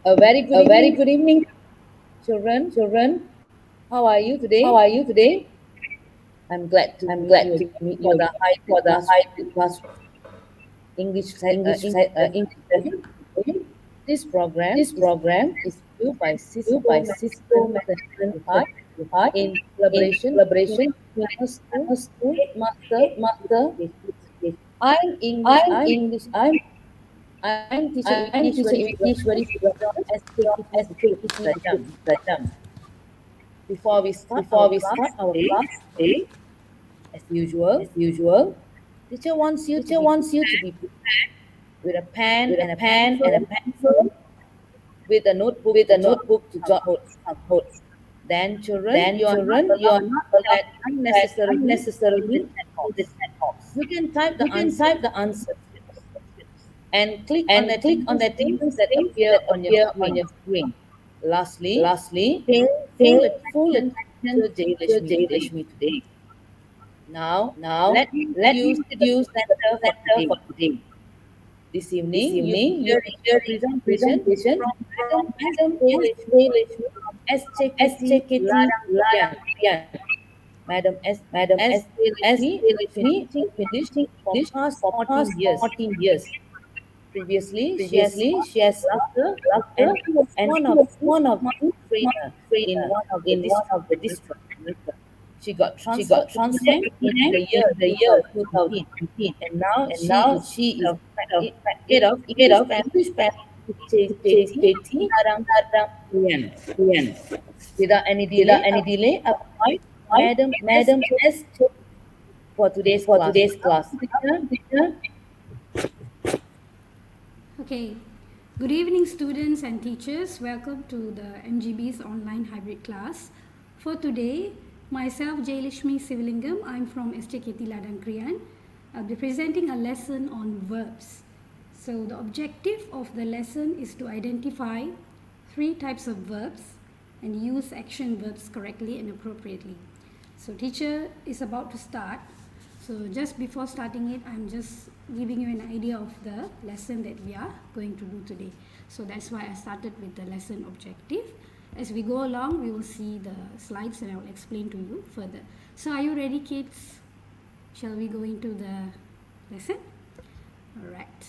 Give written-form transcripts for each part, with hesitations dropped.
A very good evening, children. How are you today? I'm glad to meet you for the hybrid class English English session. This program is built by Cisco Management in collaboration between Pinang School, Master. I'm English. I'm teacher Ijwari from SJKT LADANG. Before we start our class today, as usual, teacher wants you to be prepared with a pen and a pencil, with a notebook to jot some notes. Then, children, you are not allowed to add unnecessarily You can type the answer and click on the things that appear on your screen. Lastly, pay full attention to Jayalakshmi today. Now, let me introduce the center for today. This evening, you will hear a presentation from Madam Jayalakshmi from SJKT LADANG. Madam Jayalakshmi finished for past 14 years. Previously, she has served and she was one of the trainer in one of the districts. She got transferred to Pinang in the year 2019, and now she is the head of English KRIAN. Without any delay, I invite Madam S for today's class. Okay, good evening students and teachers. Welcome to the MGB's online hybrid class. For today, myself Jayalakshmi Sivalingam, I'm from SJKT LADANG KRIAN. I'll be presenting a lesson on verbs. So the objective of the lesson is to identify 3 types of verbs and use action verbs correctly and appropriately. So teacher is about to start. So just before starting it, I'm just giving you an idea of the lesson that we are going to do today. So that's why I started with the lesson objective. As we go along, we will see the slides and I will explain to you further. So are you ready, kids? Shall we go into the lesson? All right.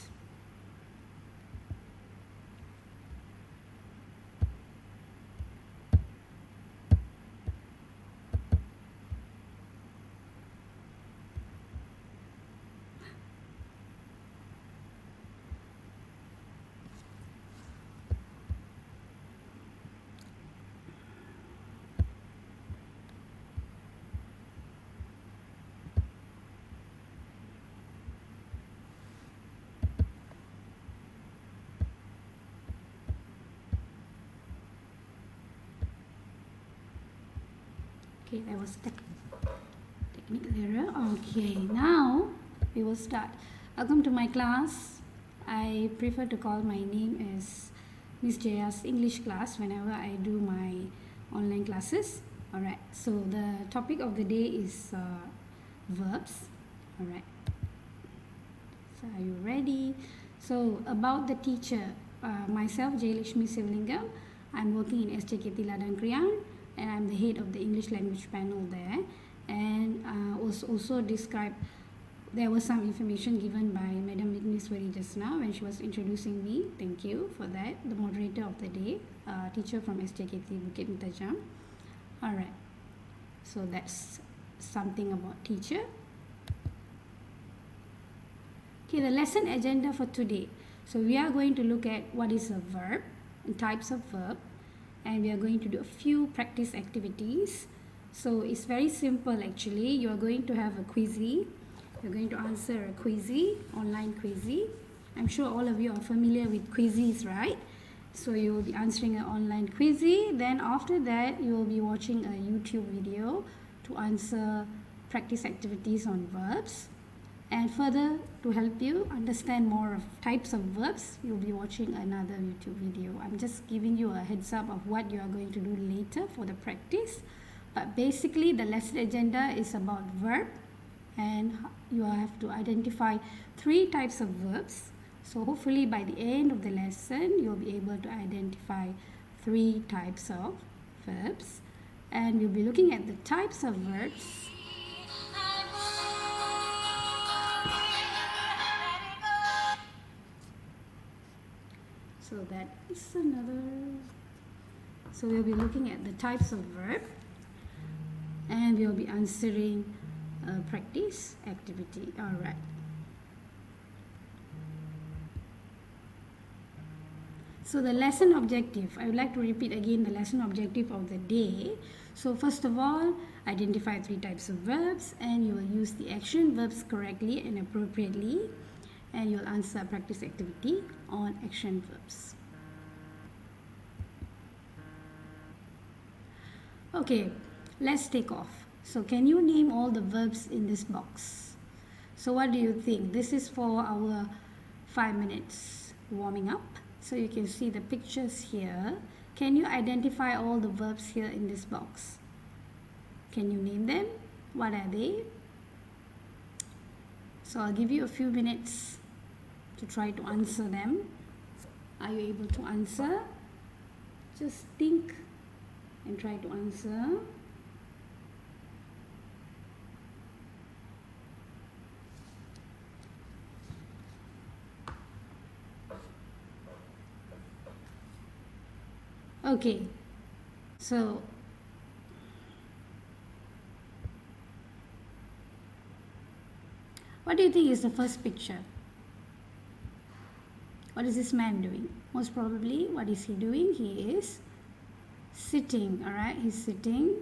Okay, that was technical error. Okay, now we will start. Welcome to my class. I prefer to call my name as Miss Jaya's English class whenever I do my online classes. Alright, so the topic of the day is verbs. Alright, so are you ready? So about the teacher, myself Jayalakshmi Sivalingam, I'm working in SJKT LADANG KRIAN, and I'm the head of the English language panel there. And also described, there was some information given by Madam Ijwari just now when she was introducing me. Thank you for that. The moderator of the day, teacher from SJKT Bukit Mitajam. Alright, so that's something about teacher. Okay, the lesson agenda for today. So we are going to look at what is a verb and types of verb. And we are going to do a few practice activities. So it's very simple actually. You are going to have a quizzy. You're going to answer a quizzy, online quizzy. I'm sure all of you are familiar with quizzes, right? So you will be answering an online quizzy. Then after that, you will be watching a YouTube video to answer practice activities on verbs. And further, to help you understand more of types of verbs, you'll be watching another YouTube video. I'm just giving you a heads up of what you are going to do later for the practice. But basically, the lesson agenda is about verb, and you have to identify 3 types of verbs So hopefully by the end of the lesson, you'll be able to identify 3 types of verbs. And we'll be looking at the types of verbs. So that is another. So we'll be looking at the types of verb. And we'll be answering a practice activity. All right. So the lesson objective, I would like to repeat again the lesson objective of the day. So first of all, identify 3 types of verbs, and you will use the action verbs correctly and appropriately, and you'll answer a practice activity on action verbs. Okay, let's take off. So can you name all the verbs in this box? So what do you think? This is for our 5 minutes warming up. So you can see the pictures here. Can you identify all the verbs here in this box? Can you name them? What are they? So I'll give you a few minutes to try to answer them. Are you able to answer? Just think and try to answer. Okay, so what do you think is the first picture? What is this man doing? Most probably, what is he doing? He is sitting, all right? He's sitting.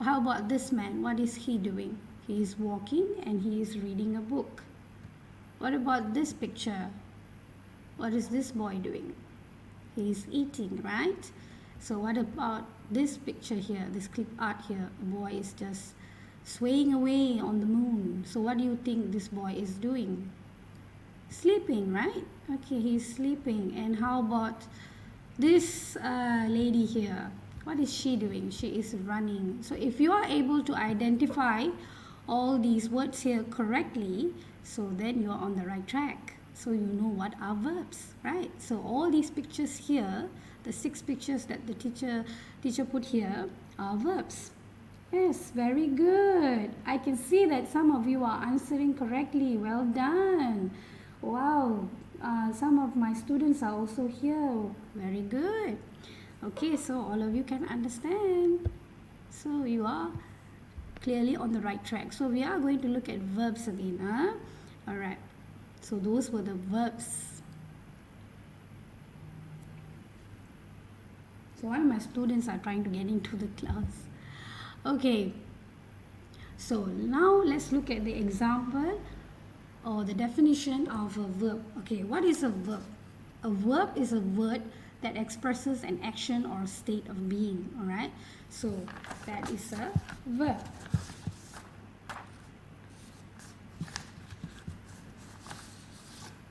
How about this man? What is he doing? He is walking and he is reading a book. What about this picture? What is this boy doing? He is eating, right? So what about this picture here, this clip art here? The boy is just swaying away on the moon. So what do you think this boy is doing? Sleeping, right? Okay, he's sleeping. And how about this lady here? What is she doing? She is running. So if you are able to identify all these words here correctly, so then you are on the right track. So you know what are verbs, right? So all these pictures here, the 6 pictures that the teacher put here are verbs. Yes, very good. I can see that some of you are answering correctly. Well done. Wow, some of my students are also here. Very good. Okay, so all of you can understand. So you are clearly on the right track. So we are going to look at verbs again. All right. So those were the verbs. So one of my students are trying to get into the class. Okay. So now let's look at the example or the definition of a verb. Okay, what is a verb? A verb is a word that expresses an action or state of being. All right. So that is a verb.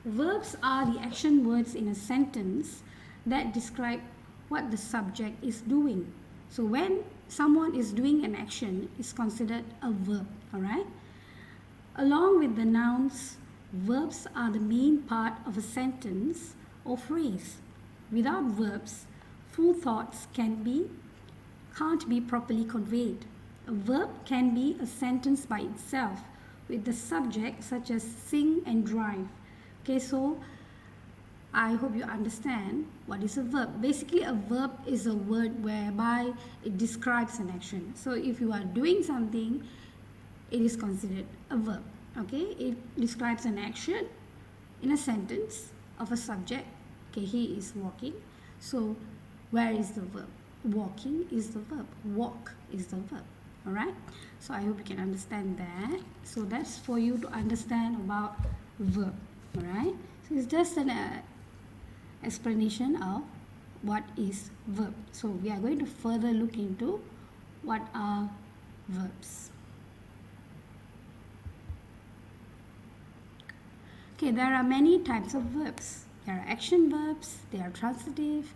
Verbs are the action words in a sentence that describe what the subject is doing. So when someone is doing an action, it's considered a verb, all right? Along with the nouns, verbs are the main part of a sentence or phrase. Without verbs, full thoughts can't be properly conveyed. A verb can be a sentence by itself with the subject such as sing and drive. Okay, so I hope you understand what is a verb. Basically, a verb is a word whereby it describes an action. So if you are doing something, it is considered a verb. Okay, it describes an action in a sentence of a subject. Okay, he is walking. So where is the verb? Walking is the verb. Walk is the verb. All right. So I hope you can understand that. So that's for you to understand about verb. All right. So it's just an explanation of what is verb. So we are going to further look into what are verbs. Okay, there are many types of verbs. There are action verbs, there are transitive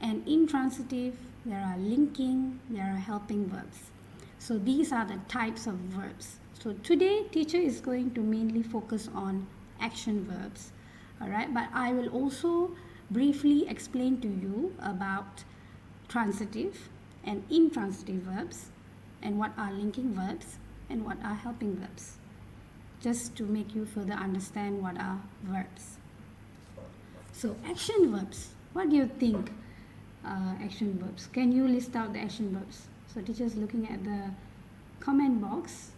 and intransitive, there are linking, there are helping verbs. So these are the types of verbs. So today, teacher is going to mainly focus on action verbs. All right, but I will also briefly explain to you about transitive and intransitive verbs and what are linking verbs and what are helping verbs, just to make you further understand what are verbs. So action verbs, what do you think? Action verbs, can you list out the action verbs? So teachers looking at the comment box,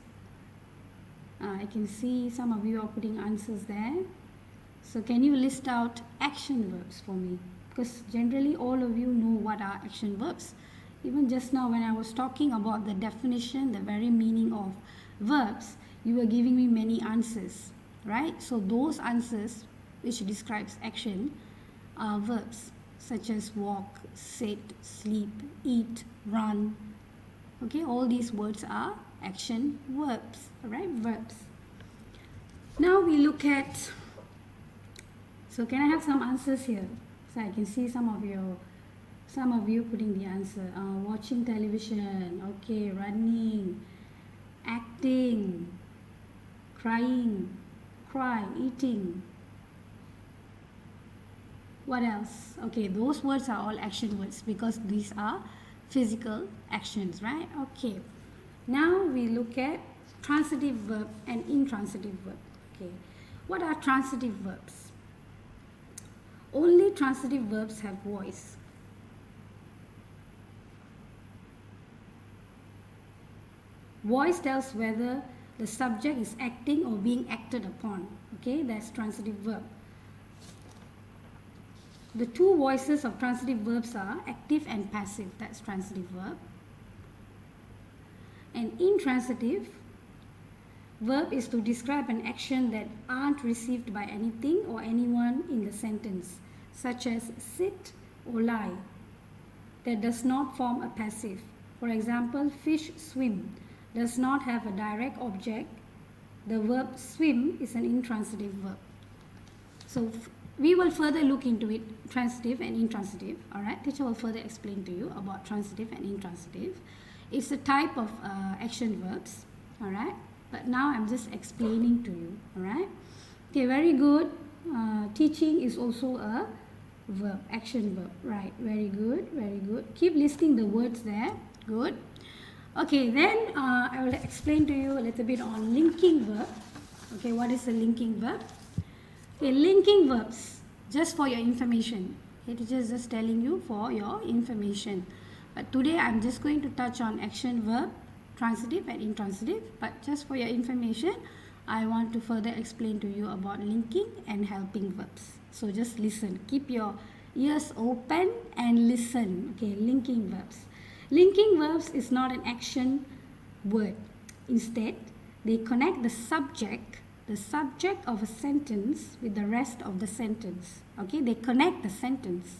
I can see some of you are putting answers there. So can you list out action verbs for me? Because generally all of you know what are action verbs. Even just now when I was talking about the definition, the very meaning of verbs, you were giving me many answers, right? So those answers which describes action are verbs such as walk, sit, sleep, eat, run. Okay, all these words are action verbs, right? Verbs. Now we look at, so can I have some answers here? So I can see some of you putting the answer. Watching television, okay, running, acting, crying, cry, eating. What else? Okay, those words are all action words because these are physical actions, right? Okay. Now we look at transitive verb and intransitive verb. Okay. What are transitive verbs? Only transitive verbs have voice. Voice tells whether the subject is acting or being acted upon. Okay, that's transitive verb. The two voices of transitive verbs are active and passive. That's transitive verb. And intransitive verb is to describe an action that aren't received by anything or anyone in the sentence, such as sit or lie, that does not form a passive. For example, fish swim does not have a direct object. The verb swim is an intransitive verb. So we will further look into it, transitive and intransitive. All right, teacher will further explain to you about transitive and intransitive. It's a type of action verbs. All right, but now I'm just explaining to you. All right, okay, very good. Teaching is also a verb, action verb. Right, very good, very good. Keep listing the words there. Good. Okay, then I will explain to you a little bit on linking verb. Okay, what is a linking verb? Okay, linking verbs, just for your information. Okay, teacher is just telling you for your information. But today I'm just going to touch on action verb, transitive and intransitive. But just for your information, I want to further explain to you about linking and helping verbs. So just listen. Keep your ears open and listen. Okay, linking verbs. Linking verbs is not an action word. Instead, they connect the subject of a sentence with the rest of the sentence. Okay, they connect the sentence.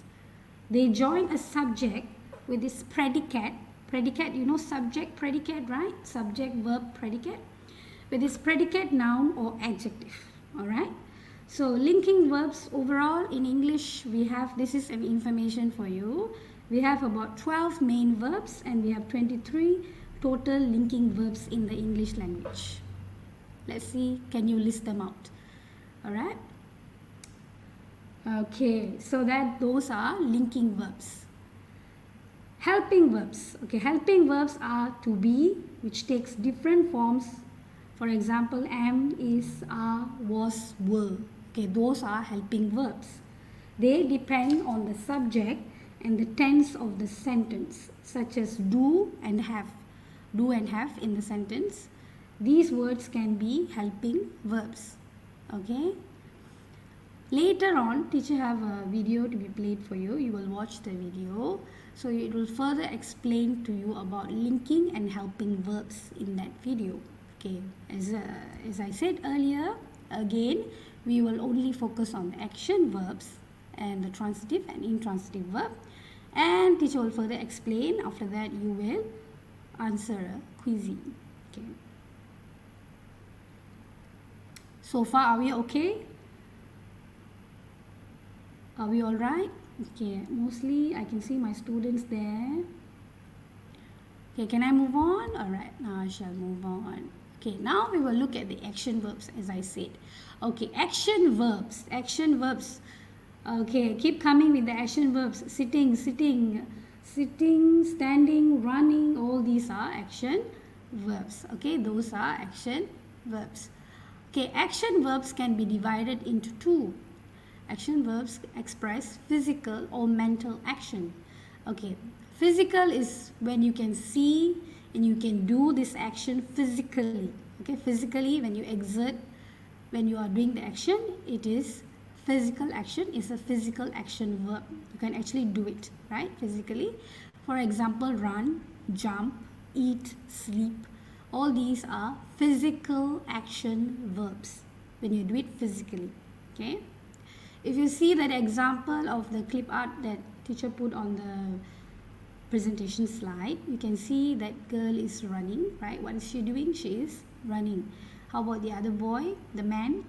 They join a subject with this predicate. Predicate, you know, subject, predicate, right? Subject, verb, predicate. With this predicate, noun or adjective. All right. So linking verbs overall in English, we have, this is an information for you. We have about 12 main verbs and we have 23 total linking verbs in the English language. Let's see, can you list them out? All right. Okay, so that those are linking verbs. Helping verbs. Okay, helping verbs are to be, which takes different forms. For example, am, is, are, was, were. Okay, those are helping verbs. They depend on the subject and the tense of the sentence, such as do and have. Do and have in the sentence. These words can be helping verbs. Okay. Later on, teacher have a video to be played for you. You will watch the video. So it will further explain to you about linking and helping verbs in that video. Okay. As I said earlier, again, we will only focus on the action verbs and the transitive and intransitive verb. And teacher will further explain. After that, you will answer a quizzing. Okay. So far, are we okay? Are we all right? Okay, mostly I can see my students there. Okay, can I move on? All right, now I shall move on. Okay, now we will look at the action verbs, as I said. Okay, action verbs. Action verbs. Okay, keep coming with the action verbs. Sitting, standing, running. All these are action verbs. Okay, those are action verbs. Okay, action verbs can be divided into two. Action verbs express physical or mental action. Okay, physical is when you can see and you can do this action physically. Okay, physically when you exert, when you are doing the action, it is physical action, is a physical action verb. You can actually do it, right, physically. For example, run, jump, eat, sleep. All these are physical action verbs when you do it physically. Okay. If you see that example of the clip art that teacher put on the presentation slide, you can see that girl is running, right? What is she doing? She is running. How about the other boy, the man?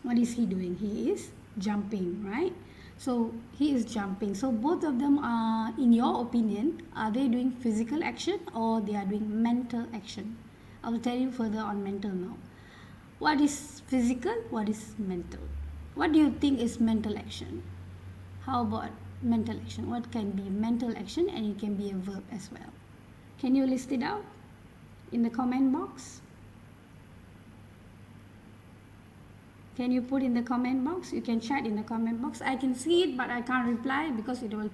What is he doing? He is jumping, right? So he is jumping. So both of them are, in your opinion, are they doing physical action or they are doing mental action? I will tell you further on mental now. What is physical? What is mental? What do you think is mental action? How about mental action? What can be mental action, and it can be a verb as well? Can you list it out in the comment box? Can you put in the comment box? You can chat in the comment box. I can see it, but I can't reply because it will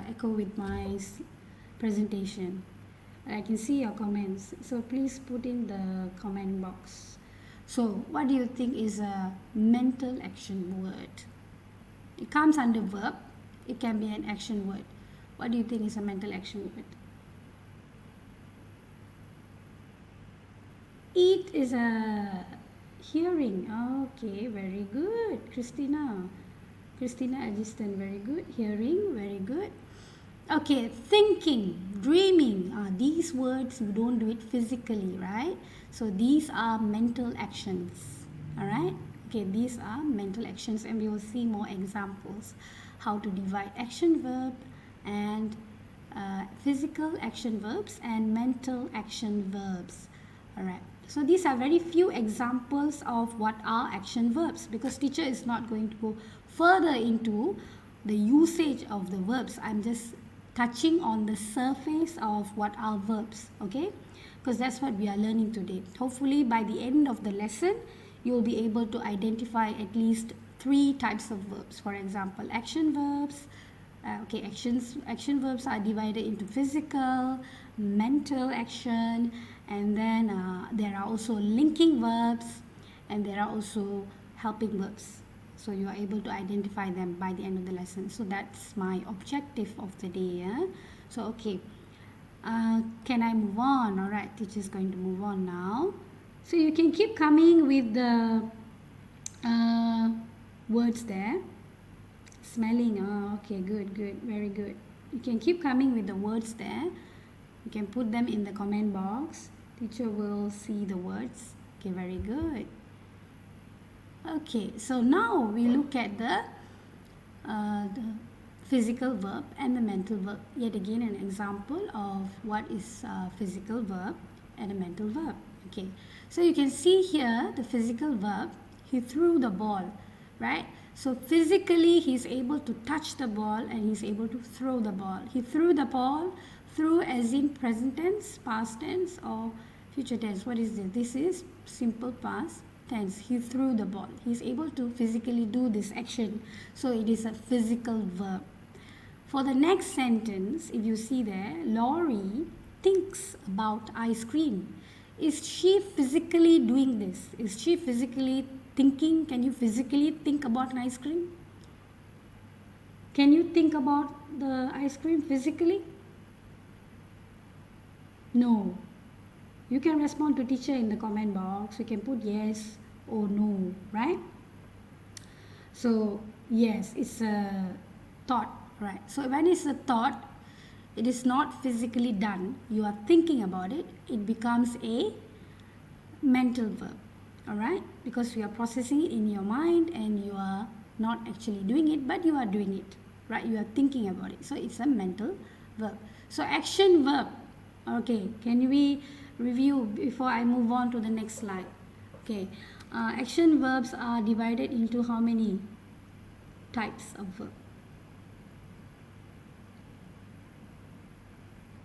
echo with my presentation. I can see your comments, so please put in the comment box. So what do you think is a mental action word? It comes under verb. It can be an action word. What do you think is a mental action word? Eat is a hearing. Okay, very good. Christina Agiston, very good. Hearing, very good. Okay, thinking, dreaming. These words, you don't do it physically, right? So these are mental actions. Alright? Okay, these are mental actions, and we will see more examples how to divide action verb and physical action verbs and mental action verbs. Alright, so these are very few examples of what are action verbs, because teacher is not going to go further into the usage of the verbs. I'm just touching on the surface of what are verbs, okay? Because that's what we are learning today. Hopefully by the end of the lesson, you will be able to identify at least 3 types of verbs. For example, action verbs. Action verbs are divided into physical, mental action, and then there are also linking verbs, and there are also helping verbs. So you are able to identify them by the end of the lesson. So that's my objective of the day. Yeah? So okay, can I move on? All right, teacher is going to move on now. So you can keep coming with the words there. Smelling. Okay, good, very good. You can keep coming with the words there. You can put them in the comment box. Teacher will see the words. Okay, very good. Okay, so now we look at the physical verb and the mental verb. Yet again, an example of what is physical verb and a mental verb. Okay, so you can see here the physical verb. He threw the ball, right? So physically, he's able to touch the ball and he's able to throw the ball. He threw the ball. Threw as in present tense, past tense, or future tense. What is this? This is simple past tense. He threw the ball. He's able to physically do this action. So it is a physical verb. For the next sentence, if you see there, Laurie thinks about ice cream. Is she physically doing this? Is she physically thinking? Can you physically think about an ice cream? Can you think about the ice cream physically? No. You can respond to teacher in the comment box. You can put yes or no, right? So yes, it's a thought, right? So when it's a thought, it is not physically done. You are thinking about it. It becomes a mental verb, all right? Because you are processing it in your mind and you are not actually doing it, but you are doing it, right? You are thinking about it. So it's a mental verb. So action verb. Okay, can we review before I move on to the next slide. Okay, action verbs are divided into how many types of verb?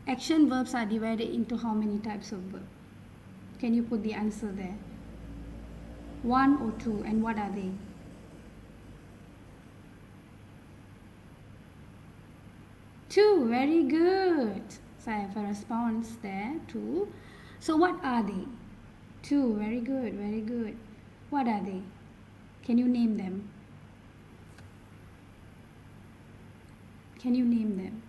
Action verbs are divided into how many types of verb? Can you put the answer there? 1 or 2, and what are they? 2, very good. So I have a response there, 2. So what are they? 2, very good, very good. What are they? Can you name them? Can you name them?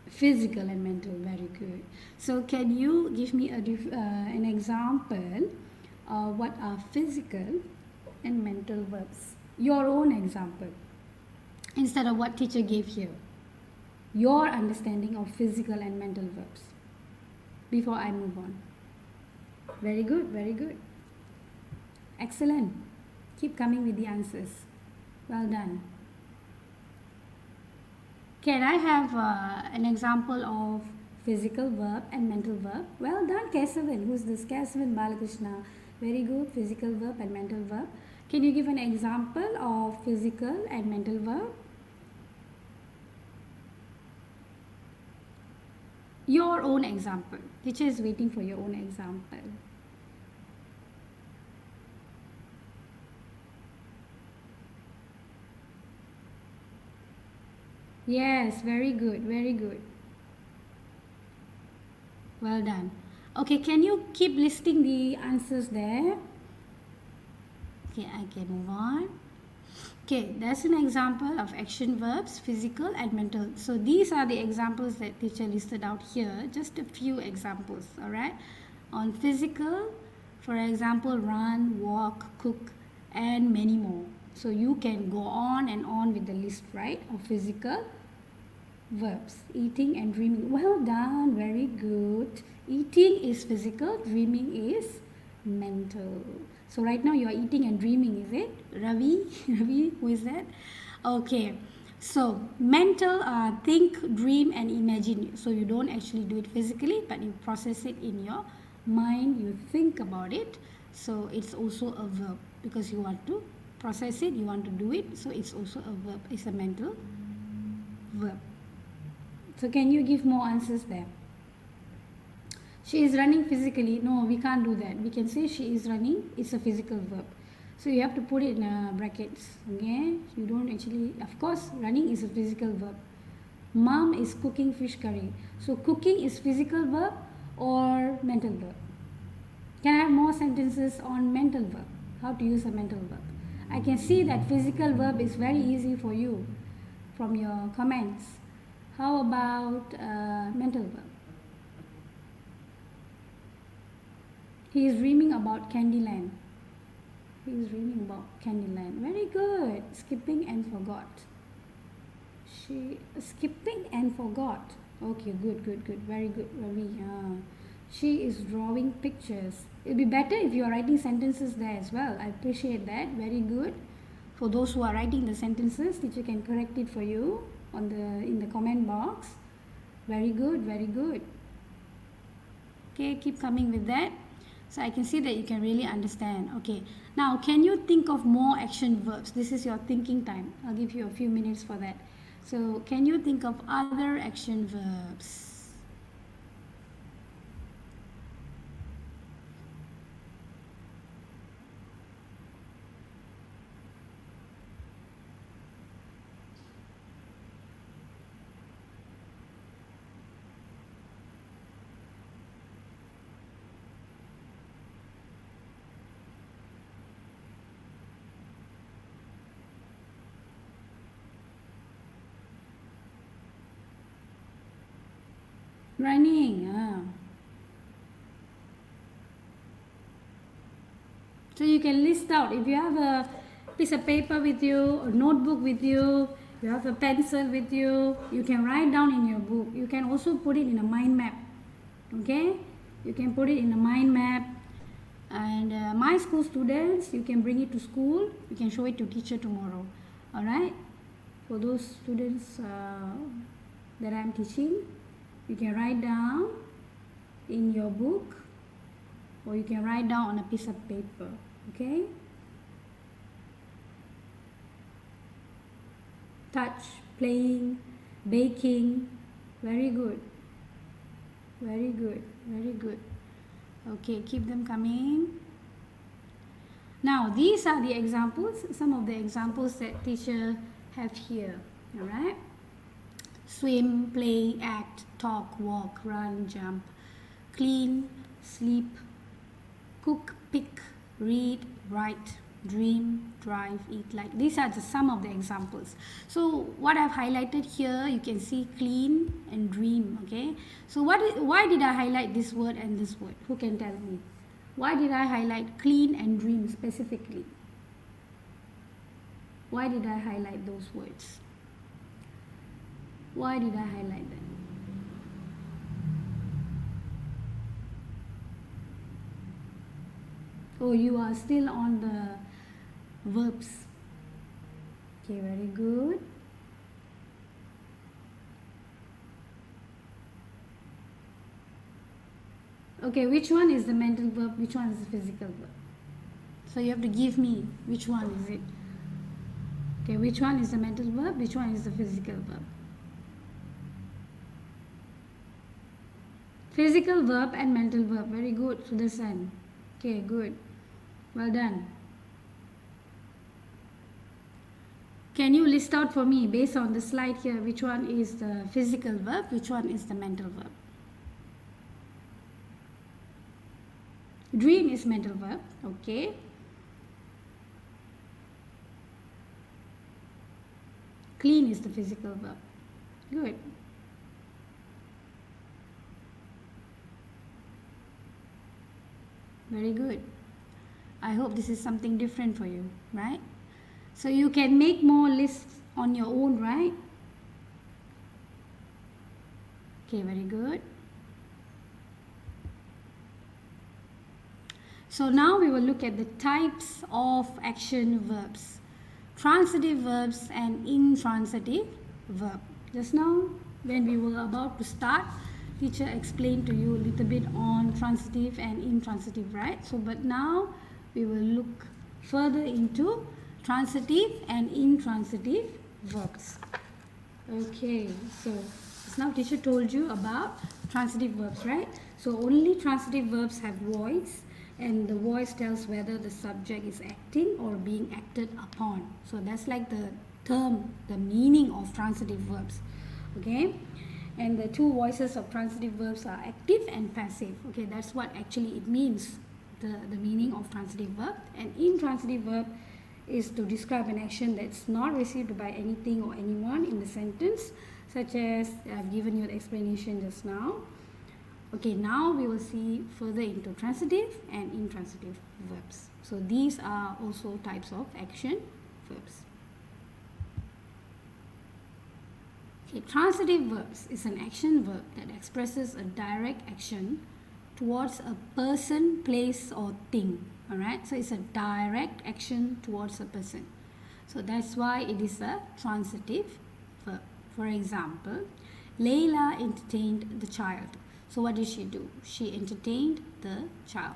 Physical and mental, very good. So can you give me an example of what are physical and mental verbs? Your own example, instead of what teacher gave here. Your understanding of physical and mental verbs before I move on. Very good, very good. Excellent. Keep coming with the answers. Well done. Can I have an example of physical verb and mental verb? Well done, Kesavan. Who's this? Kesavan Balakrishna. Very good. Physical verb and mental verb. Can you give an example of physical and mental verb? Your own example. Teacher is waiting for your own example. Yes, very good, very good. Well done. Okay, can you keep listing the answers there? Okay, I can move on. Okay, that's an example of action verbs, physical and mental. So these are the examples that teacher listed out here. Just a few examples, all right? On physical, for example, run, walk, cook, and many more. So you can go on and on with the list, right, of physical verbs. Eating and dreaming. Well done, very good. Eating is physical, dreaming is mental. So right now you are eating and dreaming, is it? Ravi? Ravi, who is that? Okay. So mental, think, dream and imagine. So you don't actually do it physically, but you process it in your mind, you think about it. So it's also a verb because you want to process it, you want to do it. So it's also a verb. It's a mental verb. So can you give more answers there? She is running physically. No, we can't do that. We can say she is running. It's a physical verb. So you have to put it in brackets. Okay? You don't actually... Of course, running is a physical verb. Mom is cooking fish curry. So cooking is physical verb or mental verb? Can I have more sentences on mental verb? How to use a mental verb? I can see that physical verb is very easy for you from your comments. How about mental verb? He is dreaming about Candyland. He is dreaming about Candyland. Very good. Skipping and forgot. Skipping and forgot. Okay, good. Very good, Ravi. She is drawing pictures. It will be better if you are writing sentences there as well. I appreciate that. Very good. For those who are writing the sentences, teacher can correct it for you in the comment box. Very good, very good. Okay, keep coming with that. So I can see that you can really understand. Okay, now can you think of more action verbs? This is your thinking time. I'll give you a few minutes for that. So can you think of other action verbs? Running. So you can list out. If you have a piece of paper with you, a notebook with you, you have a pencil with you, you can write down in your book. You can also put it in a mind map. Okay? You can put it in a mind map. And my school students, you can bring it to school. You can show it to teacher tomorrow. Alright? For those students that I'm teaching, you can write down in your book, or you can write down on a piece of paper. Okay? Touch, playing, baking. Very good. Very good. Very good. Okay, keep them coming. Now, these are the examples, some of the examples that teacher have here. Alright? Swim, play, act, talk, walk, run, jump, clean, sleep, cook, pick, read, write, dream, drive, eat, like. These are just some of the examples. So what I've highlighted here, you can see clean and dream. Okay, so why did I highlight this word and this word? Who can tell me? Why did I highlight clean and dream specifically? Why did I highlight those words? Why did I highlight that? Oh, you are still on the verbs. Okay, very good. Okay, which one is the mental verb? Which one is the physical verb? So you have to give me which one is it. Okay, which one is the mental verb? Which one is the physical verb? Physical verb and mental verb. Very good, Sudarshan. Okay, good. Well done. Can you list out for me, based on the slide here, which one is the physical verb, which one is the mental verb? Dream is mental verb. Okay. Clean is the physical verb. Good. Very good. I hope this is something different for you, right? So you can make more lists on your own, right? Okay, very good. So now we will look at the types of action verbs. Transitive verbs and intransitive verb. Just now, when we were about to start, teacher explained to you a little bit on transitive and intransitive, right? So, but now we will look further into transitive and intransitive verbs. Okay, so just now teacher told you about transitive verbs, right? So only transitive verbs have voice, and the voice tells whether the subject is acting or being acted upon. So that's like the term, the meaning of transitive verbs. Okay, and the two voices of transitive verbs are active and passive. Okay, that's what actually it means, the meaning of transitive verb. And intransitive verb is to describe an action that's not received by anything or anyone in the sentence, such as I've given you the explanation just now. Okay, now we will see further into transitive and intransitive verbs. So these are also types of action verbs. Okay, transitive verbs is an action verb that expresses a direct action towards a person, place, or thing. Alright, so it's a direct action towards a person. So that's why it is a transitive verb. For example, Layla entertained the child. So what did she do? She entertained the child.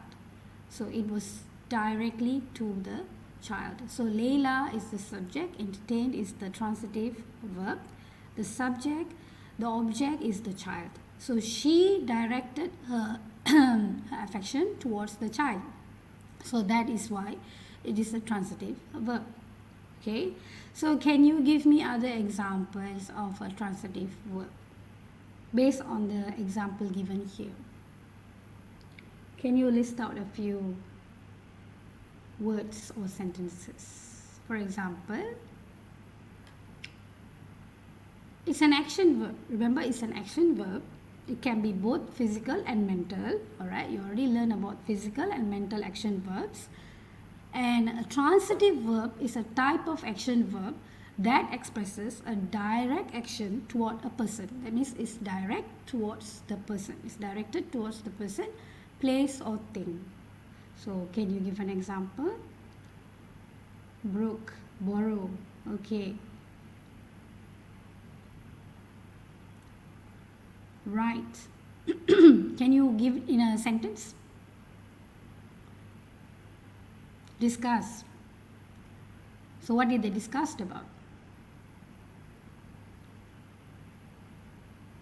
So it was directly to the child. So Layla is the subject, entertained is the transitive verb. The subject, the object is the child. So she directed her affection towards the child. So that is why it is a transitive verb. Okay. So can you give me other examples of a transitive verb based on the example given here? Can you list out a few words or sentences? For example, it's an action verb. Remember, it's an action verb. It can be both physical and mental. Alright, you already learned about physical and mental action verbs. And a transitive verb is a type of action verb that expresses a direct action toward a person. That means it's direct towards the person. It's directed towards the person, place, or thing. So can you give an example? Brook, borrow. Okay. Right. Can you give in a sentence? Discuss. So what did they discuss about?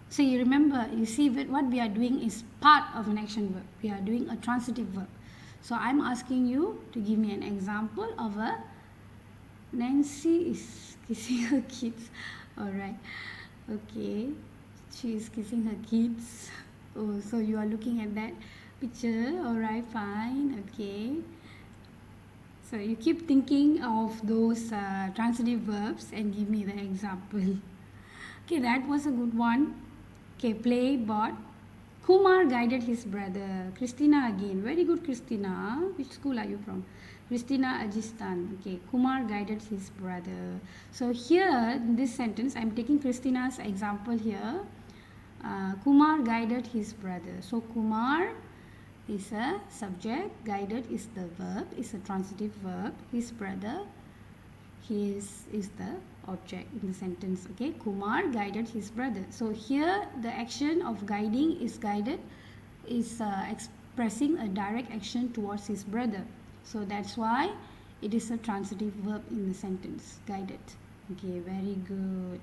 So you remember, you see that what we are doing is part of an action verb. We are doing a transitive verb. So I'm asking you to give me an example of a Nancy is kissing her kids. Alright. Okay. She is kissing her kids. Oh, so you are looking at that picture. Alright, fine. Okay. So you keep thinking of those transitive verbs and give me the example. Okay, that was a good one. Okay, play, bought. Kumar guided his brother. Christina again. Very good, Christina. Which school are you from? Christina Ajistan. Okay, Kumar guided his brother. So here, in this sentence, I'm taking Christina's example here. Kumar guided his brother. So Kumar is a subject, guided is the verb, is a transitive verb. His brother, is the object in the sentence. Okay, Kumar guided his brother. So here the action of guiding is expressing a direct action towards his brother. So that's why it is a transitive verb in the sentence, guided. Okay, very good.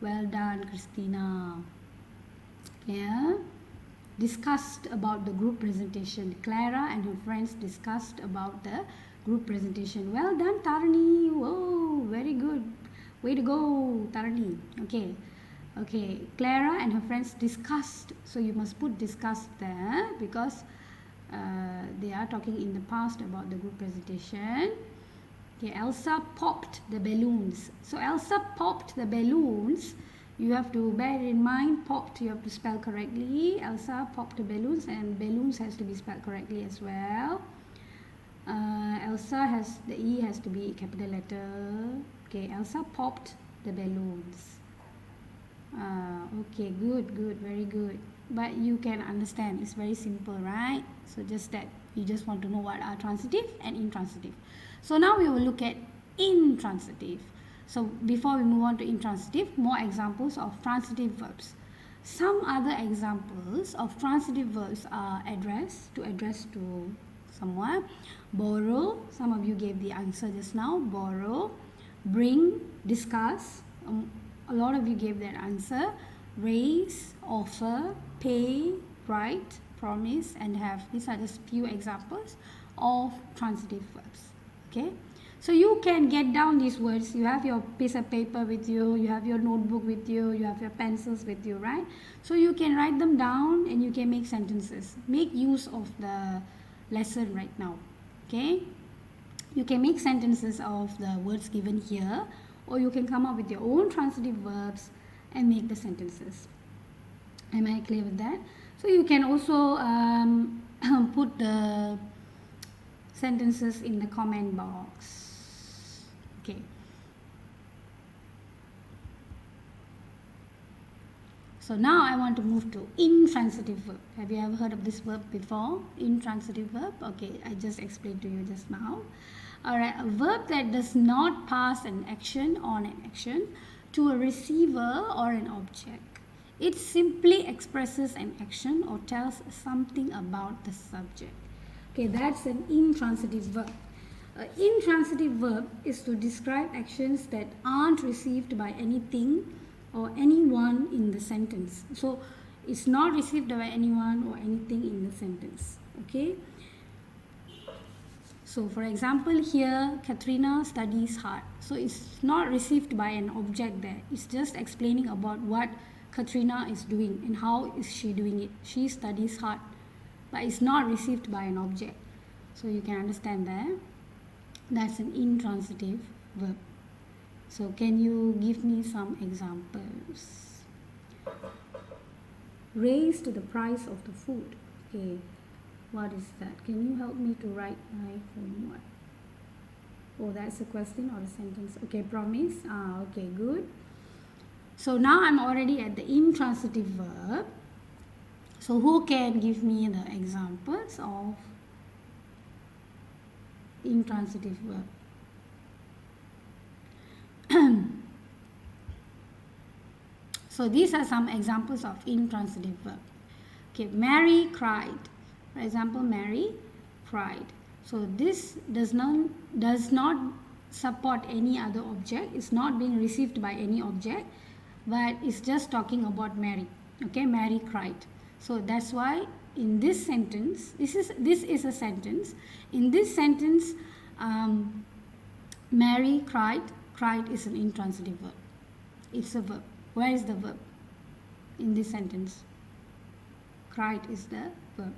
Well done, Christina. Yeah. Discussed about the group presentation. Clara and her friends discussed about the group presentation. Well done, Tarani. Whoa, very good. Way to go, Tarani. Okay. Okay. Clara and her friends discussed. So you must put discussed there because they are talking in the past about the group presentation. Okay. Elsa popped the balloons. So Elsa popped the balloons. You have to bear in mind, popped, you have to spell correctly. Elsa popped the balloons, and balloons has to be spelled correctly as well. Elsa has, the E has to be capital letter. Okay, Elsa popped the balloons. Okay, good, very good. But you can understand, it's very simple, right? So just that, you just want to know what are transitive and intransitive. So now we will look at intransitive. So before we move on to intransitive, more examples of transitive verbs. Some other examples of transitive verbs are address, to address to someone. Borrow, some of you gave the answer just now. Borrow. Bring, discuss. A lot of you gave that answer. Raise, offer, pay, write, promise, and have. These are just few examples of transitive verbs. Okay. So you can get down these words. You have your piece of paper with you, you have your notebook with you, you have your pencils with you, right? So you can write them down and you can make sentences. Make use of the lesson right now, okay? You can make sentences of the words given here, or you can come up with your own transitive verbs and make the sentences. Am I clear with that? So you can also put the sentences in the comment box. Okay. So now I want to move to intransitive verb. Have you ever heard of this verb before? Intransitive verb. Okay, I just explained to you just now. Alright, a verb that does not pass an action on an action to a receiver or an object. It simply expresses an action or tells something about the subject. Okay, that's an intransitive verb. An intransitive verb is to describe actions that aren't received by anything or anyone in the sentence. So it's not received by anyone or anything in the sentence. Okay. So for example here, Katrina studies hard. So it's not received by an object there. It's just explaining about what Katrina is doing and how is she doing it. She studies hard, but it's not received by an object. So you can understand that. That's an intransitive verb. So can you give me some examples? Raise to the price of the food. Okay, what is that? Can you help me to write my homework? Oh, that's a question or a sentence. Okay, promise. Okay, good. So now I'm already at the intransitive verb. So who can give me the examples of intransitive verb? So these are some examples of intransitive verb. Okay, Mary cried. For example, Mary cried. So this does not support any other object. It's not being received by any object, but it's just talking about Mary. Okay, Mary cried. So that's why in this sentence, this is a sentence. In this sentence, Mary cried. Cried is an intransitive verb. It's a verb. Where is the verb in this sentence? Cried is the verb.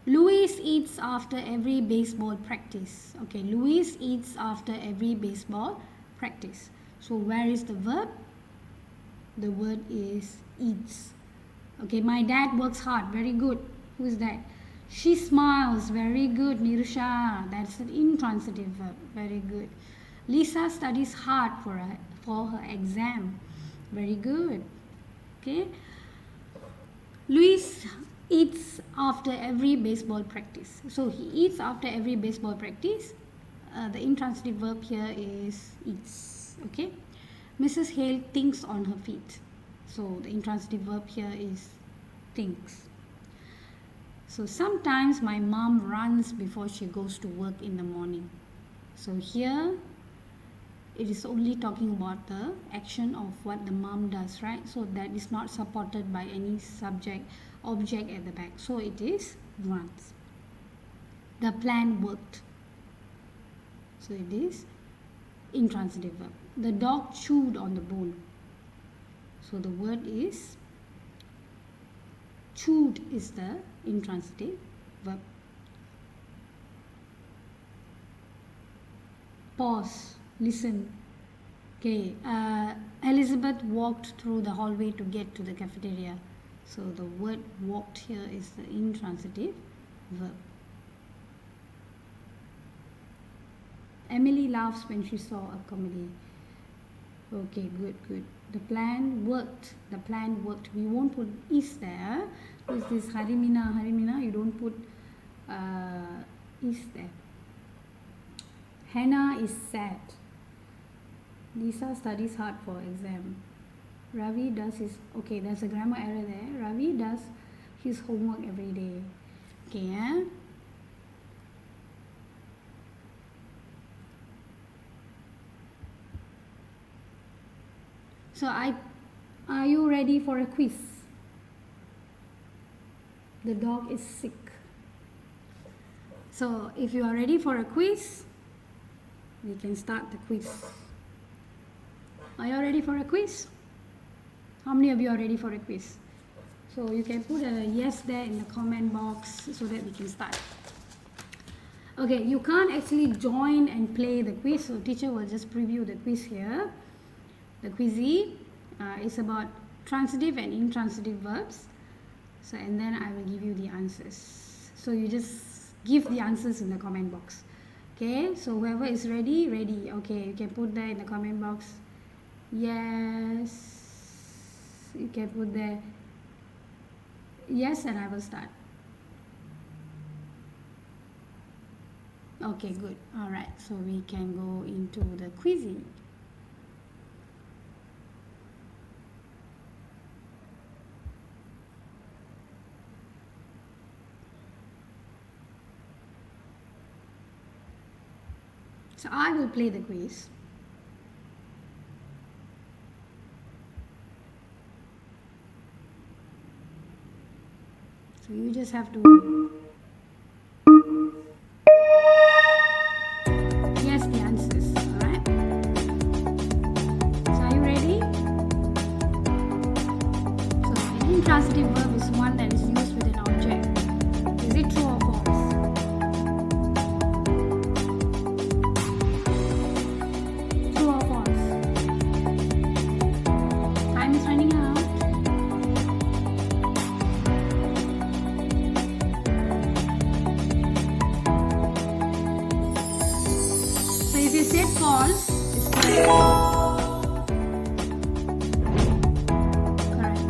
Louis eats after every baseball practice. Okay, Louis eats after every baseball practice. So where is the verb? The word is eats. Okay, my dad works hard. Very good. Who is that? She smiles. Very good, Nirusha. That's an intransitive verb. Very good. Lisa studies hard for her exam. Very good. Okay. Louis eats after every baseball practice. So he eats after every baseball practice. The intransitive verb here is eats. Okay. Mrs. Hale thinks on her feet. So the intransitive verb here is thinks. So sometimes my mom runs before she goes to work in the morning. So here it is only talking about the action of what the mom does, right? So that is not supported by any subject, object at the back. So it is runs. The plan worked. So it is intransitive verb. The dog chewed on the bone. So the word is chewed is the intransitive verb. Pause. Listen. Okay. Elizabeth walked through the hallway to get to the cafeteria. So the word walked here is the intransitive verb. Emily laughs when she saw a comedy. Okay, good, good. The plan worked. The plan worked. We won't put is there. Is this Harimina? Harimina, you don't put is there. Hannah is sad. Lisa studies hard for exam. Ravi does his, okay, there's a grammar error there. Ravi does his homework every day. Okay, yeah? So are you ready for a quiz? The dog is sick. So if you are ready for a quiz, we can start the quiz. Are you ready for a quiz? How many of you are ready for a quiz? So you can put a yes there in the comment box so that we can start. Okay, you can't actually join and play the quiz, so teacher will just preview the quiz here. The quizzy is about transitive and intransitive verbs. So, and then I will give you the answers. So you just give the answers in the comment box. Okay, so whoever is ready, ready. Okay, you can put that in the comment box. Yes. You can put there. Yes, and I will start. Okay, good. All right, so we can go into the quizzy. So I will play the quiz. So you just have to guess the answers, alright? So are you ready? So an intransitive verb is one that is used with an object. Is it true or false? True or false? Time is running out. So if you said false, it's correct. Correct.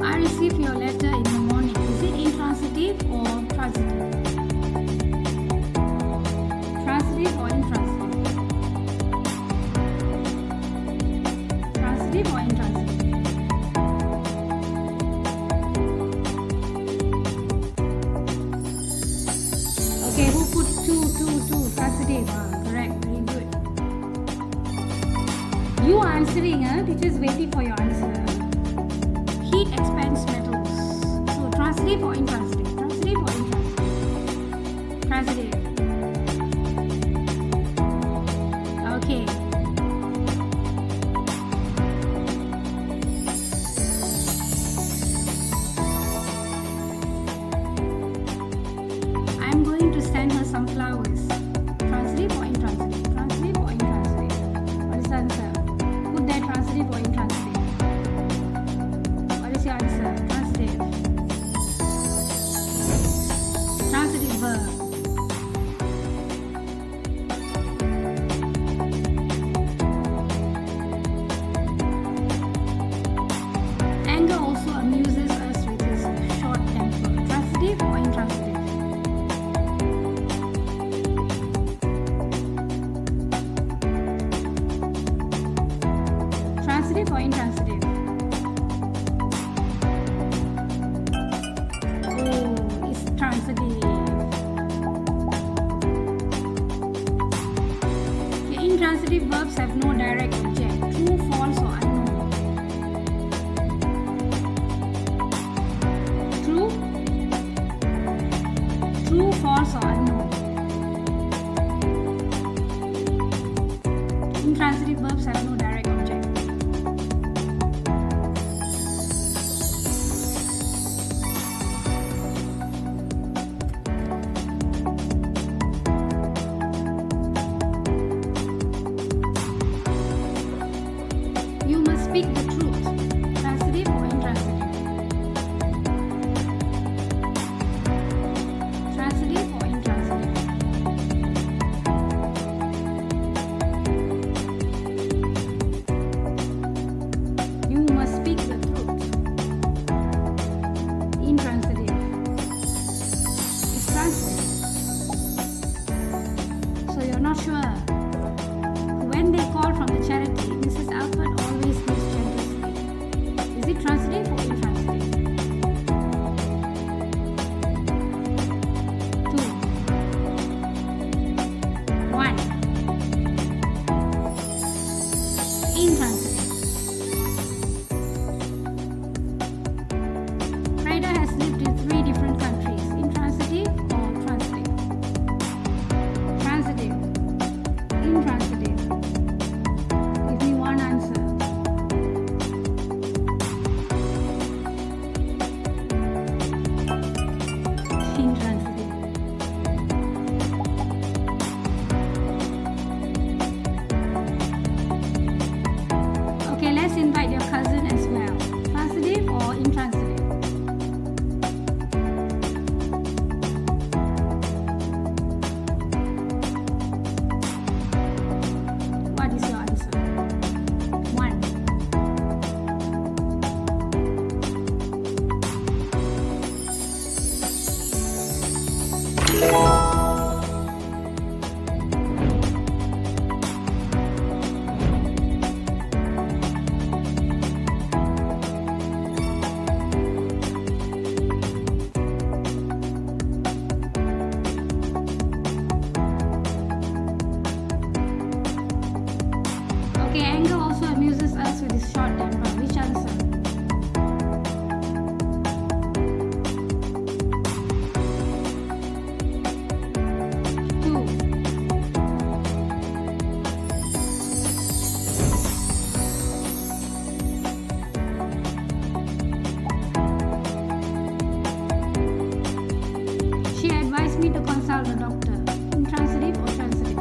I received your letter in the morning. Is it intransitive or transitive? Intransitive or intransitive? Okay, who put two? Transitive. Correct. Very good. You answering, teacher's waiting for your answer. Heat expands metals. So transitive or intransitive? Transitive or intransitive? Transitive. Okay. I'm going to send her some flowers. Transitive or intransitive? Transitive or intransitive? What is the answer? Put there transitive or intransitive. What is your answer? Transitive. Transitive verb. Anger also amuses us with his short temper. Transitive or intransitive? Transitive or intransitive? Oh, it's transitive. Okay, intransitive verbs have no direct object. True, false, or unknown. True? True, false, or unknown. Intransitive verbs have no direct object. You must speak the truth. Transitive or intransitive? Transitive or intransitive? You must speak the truth. Intransitive. It's transitive. So you're not sure. When they call from the charity, Mrs. Alpert always gives generously. Is it transitive or intransitive? 2, 1. Intransitive. Frida has lived in 3 different countries. Intransitive or transitive? Transitive. Intransitive. Give me one answer. Intransitive. Okay, let's invite your cousin as well. Transitive or intransitive? What is your answer? 1. Okay, anger also amuses us with his short temper. Which answer? 2. She advised me to consult the doctor. Intransitive or transitive?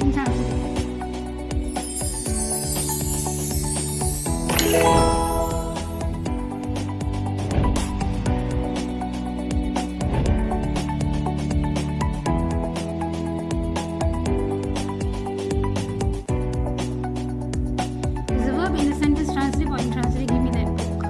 Intransitive. Is the verb in the sentence transitive or intransitive? Give me that book.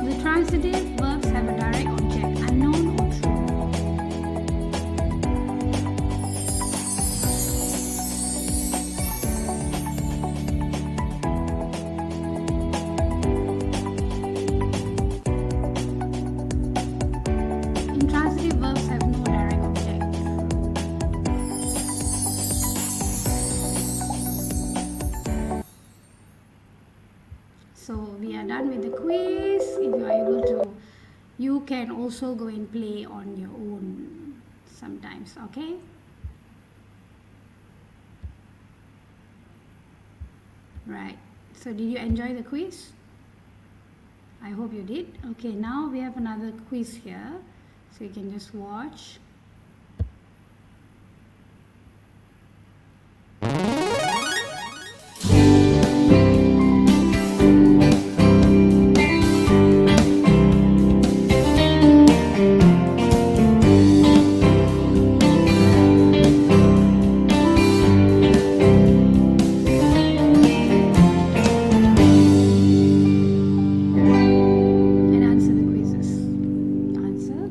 The transitive verbs have a direct object, unknown or true. Intransitive verbs have no direct object. So we are done with the quiz. If you are able to, you can also go and play on your own sometimes, okay? Right. So did you enjoy the quiz? I hope you did. Okay, now we have another quiz here. So you can just watch. And answer the quizzes. Answer.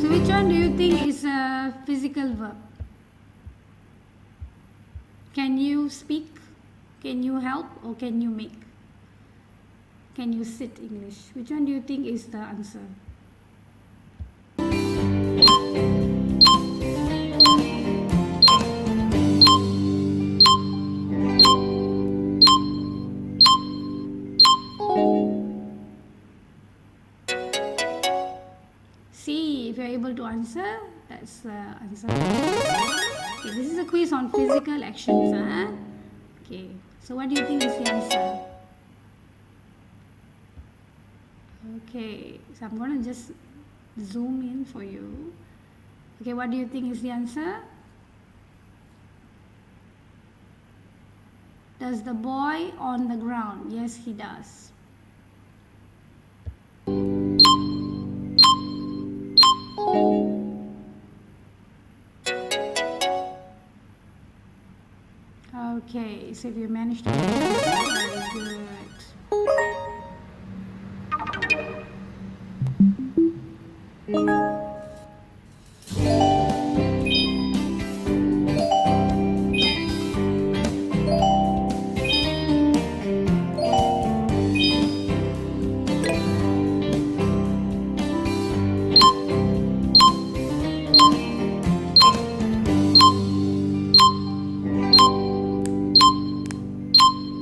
So which one do you think is a physical verb? Can you speak? Can you help? Or can you make? Can you sit English? Which one do you think is the answer? See, if you're able to answer, that's the answer. Okay, this is a quiz on physical actions. Huh? Okay, so what do you think is the answer? Okay, so I'm going to just zoom in for you. Okay, what do you think is the answer? Does the boy on the ground? Yes, he does. Okay, so if you managed to get the answer, very good.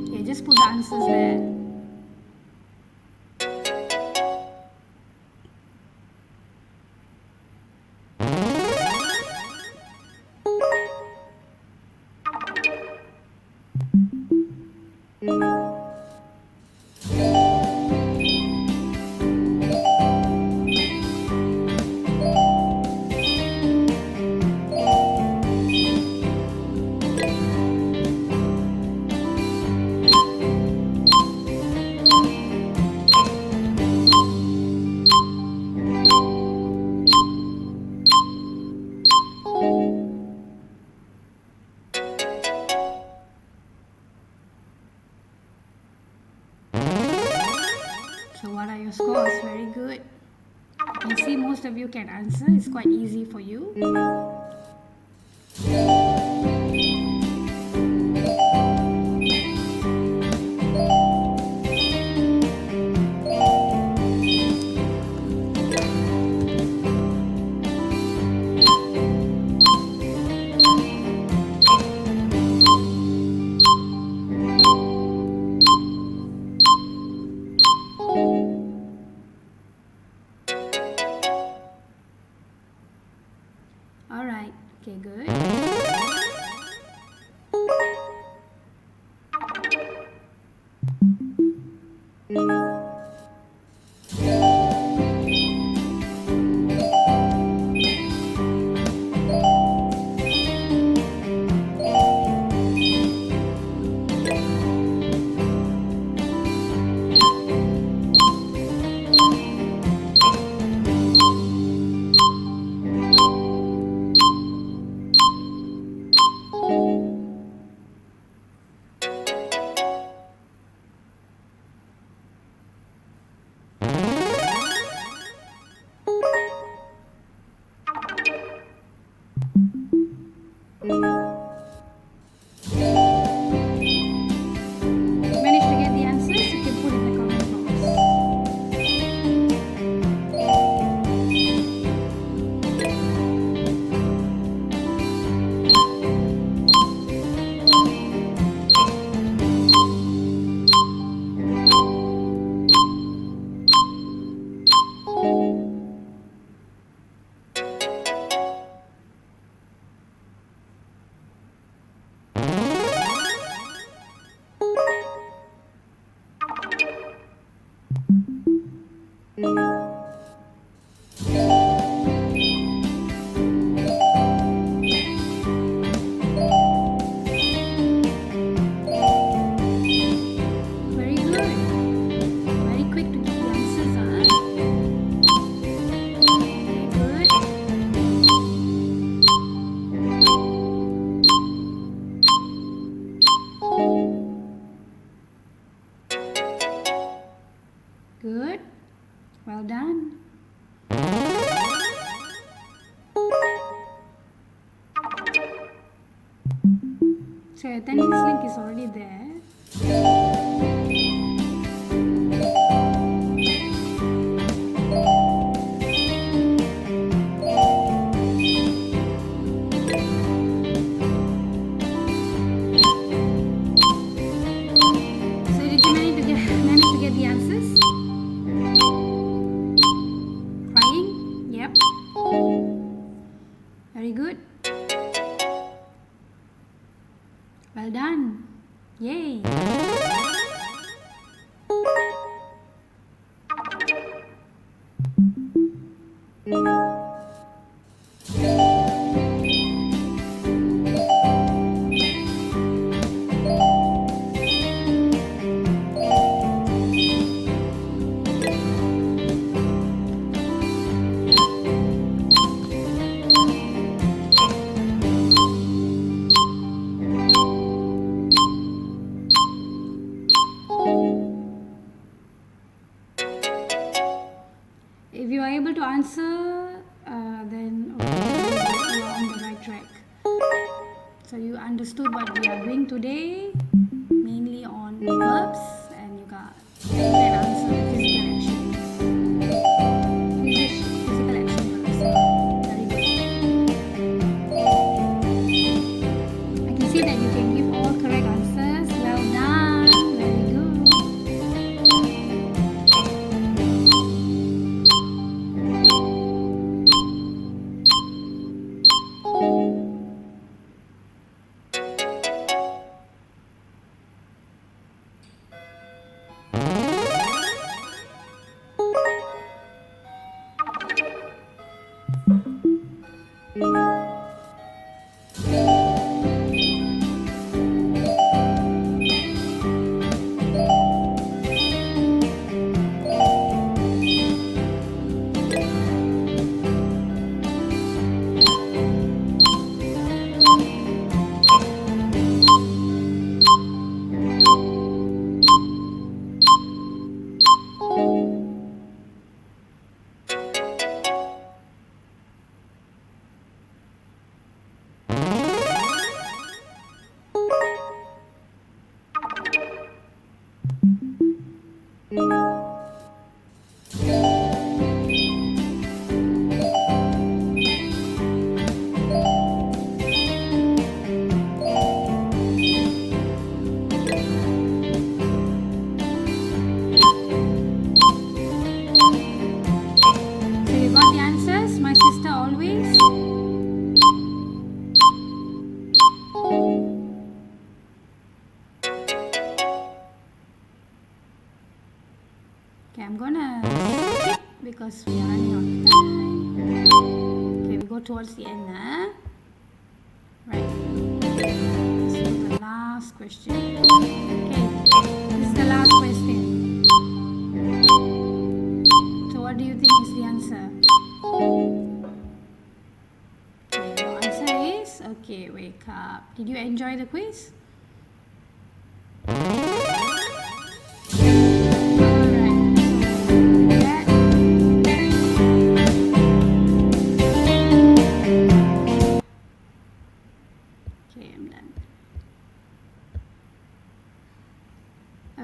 Okay, just put the answers there. So what are your scores? Very good. I can see most of you can answer. It's quite easy for you. Managed to get the answers? You can put in the comment box. Very good. Very quick to get the answers, huh? Very good. Good. Well done. So your attendance link is already there. So did you manage to get the answers? Crying? Yep. Very good. Well done. Yay. If you are able to answer, then okay, you are on the right track. So you understood what we are doing today, mainly on verbs, and you can answer physical actions. Physical action verbs. Very good. I can see that you can give all correct answers. Well done. Very good. Okay, I'm gonna skip because we are running out of time. Okay, we go towards the end now. Right. This is the last question. Okay, this is the last question. So what do you think is the answer? Okay, your answer is, okay, wake up. Did you enjoy the quiz?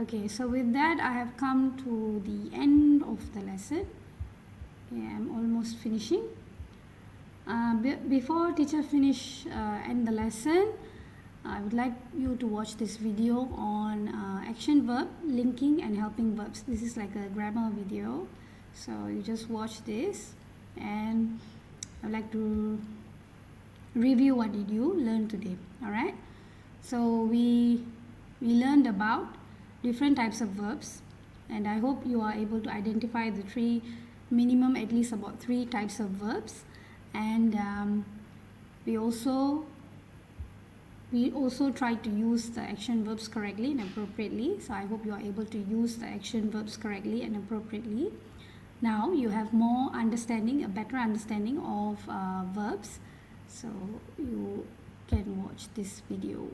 Okay, so with that, I have come to the end of the lesson. Okay, I'm almost finishing. Before teacher end the lesson, I would like you to watch this video on action verb, linking and helping verbs. This is like a grammar video. So you just watch this, and I'd like to review what did you learn today. Alright, so we learned about different types of verbs, and I hope you are able to identify the minimum at least about 3 types of verbs. And we also tried to use the action verbs correctly and appropriately. So I hope you are able to use the action verbs correctly and appropriately. Now you have more understanding, a better understanding of verbs. So you can watch this video.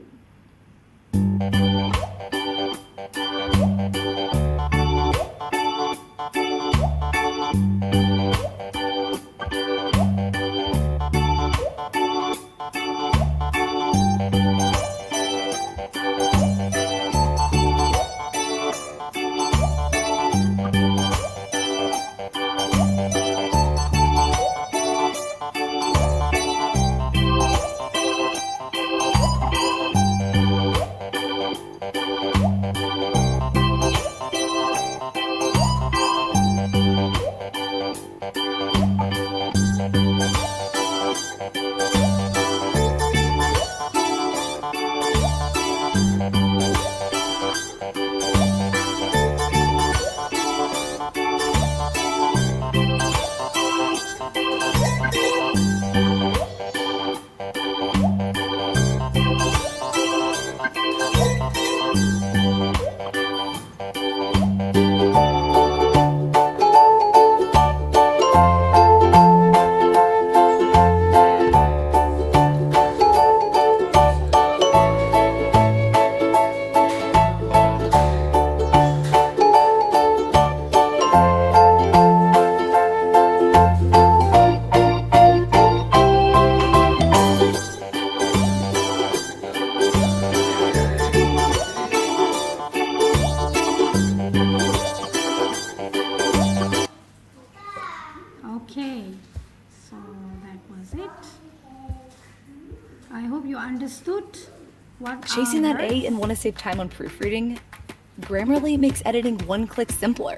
Okay, so that was it. I hope you understood what Chasing are that A verbs. and want to save time on proofreading? Grammarly makes editing one click simpler.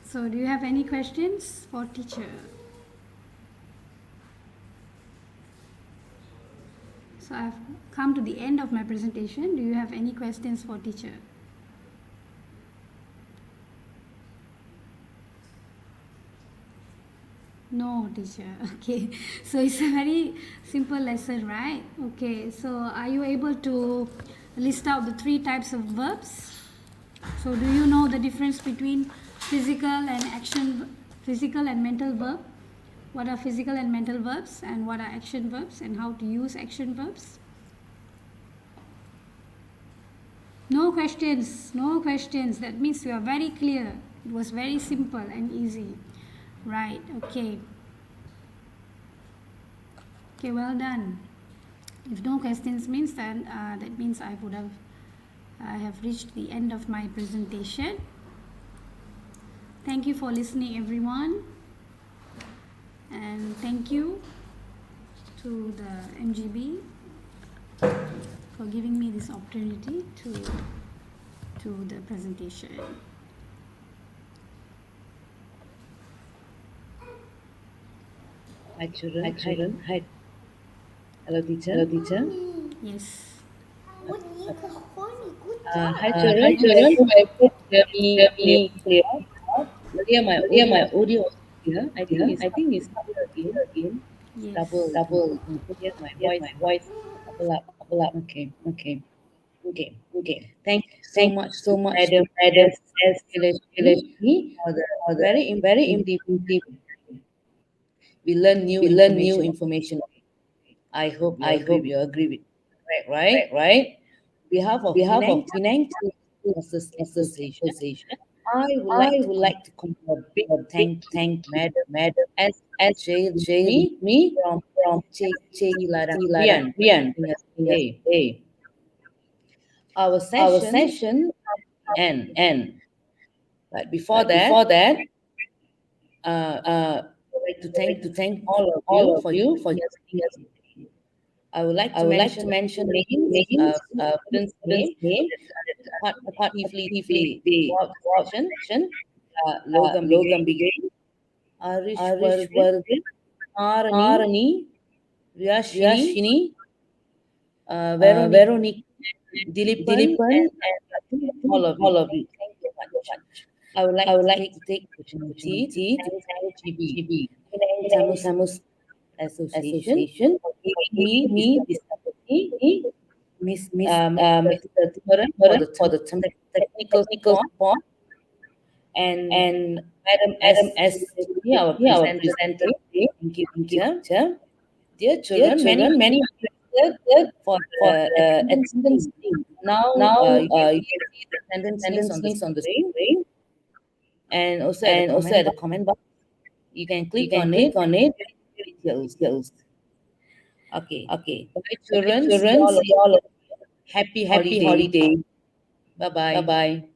So do you have any questions for teacher? So I've come to the end of my presentation. Do you have any questions for teacher? No, teacher. Okay, so it's a very simple lesson, right? Okay, so are you able to list out the 3 types of verbs? So do you know the difference between physical and mental verb? What are physical and mental verbs, and what are action verbs, and how to use action verbs? No questions, no questions. That means you are very clear. It was very simple and easy. Right, okay. Okay, well done. If no questions means then that means I have reached the end of my presentation. Thank you for listening, everyone. And thank you to the MGB for giving me this opportunity to the presentation. Hi, children. Hi, children. Hi. Hello, teacher. Hello, teacher. Yes. Hi, children. Hi, children. I hope me clear. Earlier, my audio was clear. I think it's clear again. It's Yes. double. You can hear my voice. Double up. Okay. Thank you so Thank much so to much to Madam Madam LHP LHME for the for the very very informative. informative. We learn new We learn new information. information. I hope you I agree hope with you agree with right? right? On behalf On of behalf of Penang Pinang Nurses Association, Association, I would I like to would convey like to a big a big thank you thank to you, Madam Madam S.J. S.J. from from LADANG LADANG KRIAN for KRIAN giving us today. today. Our Our session session end, end. but before Before that, that, uh, uh, I'd like to I'd like thank to thank all of all you of for you joining for us. joining us. I would like I to would like mention to a few mention a few names, names, students' students' name name, part actively actively they throughout the throughout session. session. Logan Logan Begay, Begay, Arish Arish Varghese, Varghese, Arani, Arani, Vyashini, Vyashini, Veronica, Veronica, Dilipan, Dilipan, and and all of you. all of you. Thank you so Thank you much. so much. I would I like would to like take to the take the opportunity to opportunity to thank thank GB, GB, Penang Pinang Tamus Tamus Association, Association, for for giving me giving this me this opportunity, opportunity, Mr. Mr. Timoran for Timothy, the for the technical technical support, support, and and Madam Madam S. our our presenter. presenter. Thank you, Thank you, teacher. teacher. Dear Dear children, many of children, you many of you registered registered for for the the attendance attendance link. link. Now Now you can you can see the attendance links attendance on the links on the screen, screen, and also at the and also comment at the box. comment box. You can You click can on click it on it. and details. Details. Okay. Okay. Bye, Bye, children. See you children. all. See you all. Happy Happy holiday. holiday. Bye Bye bye. bye.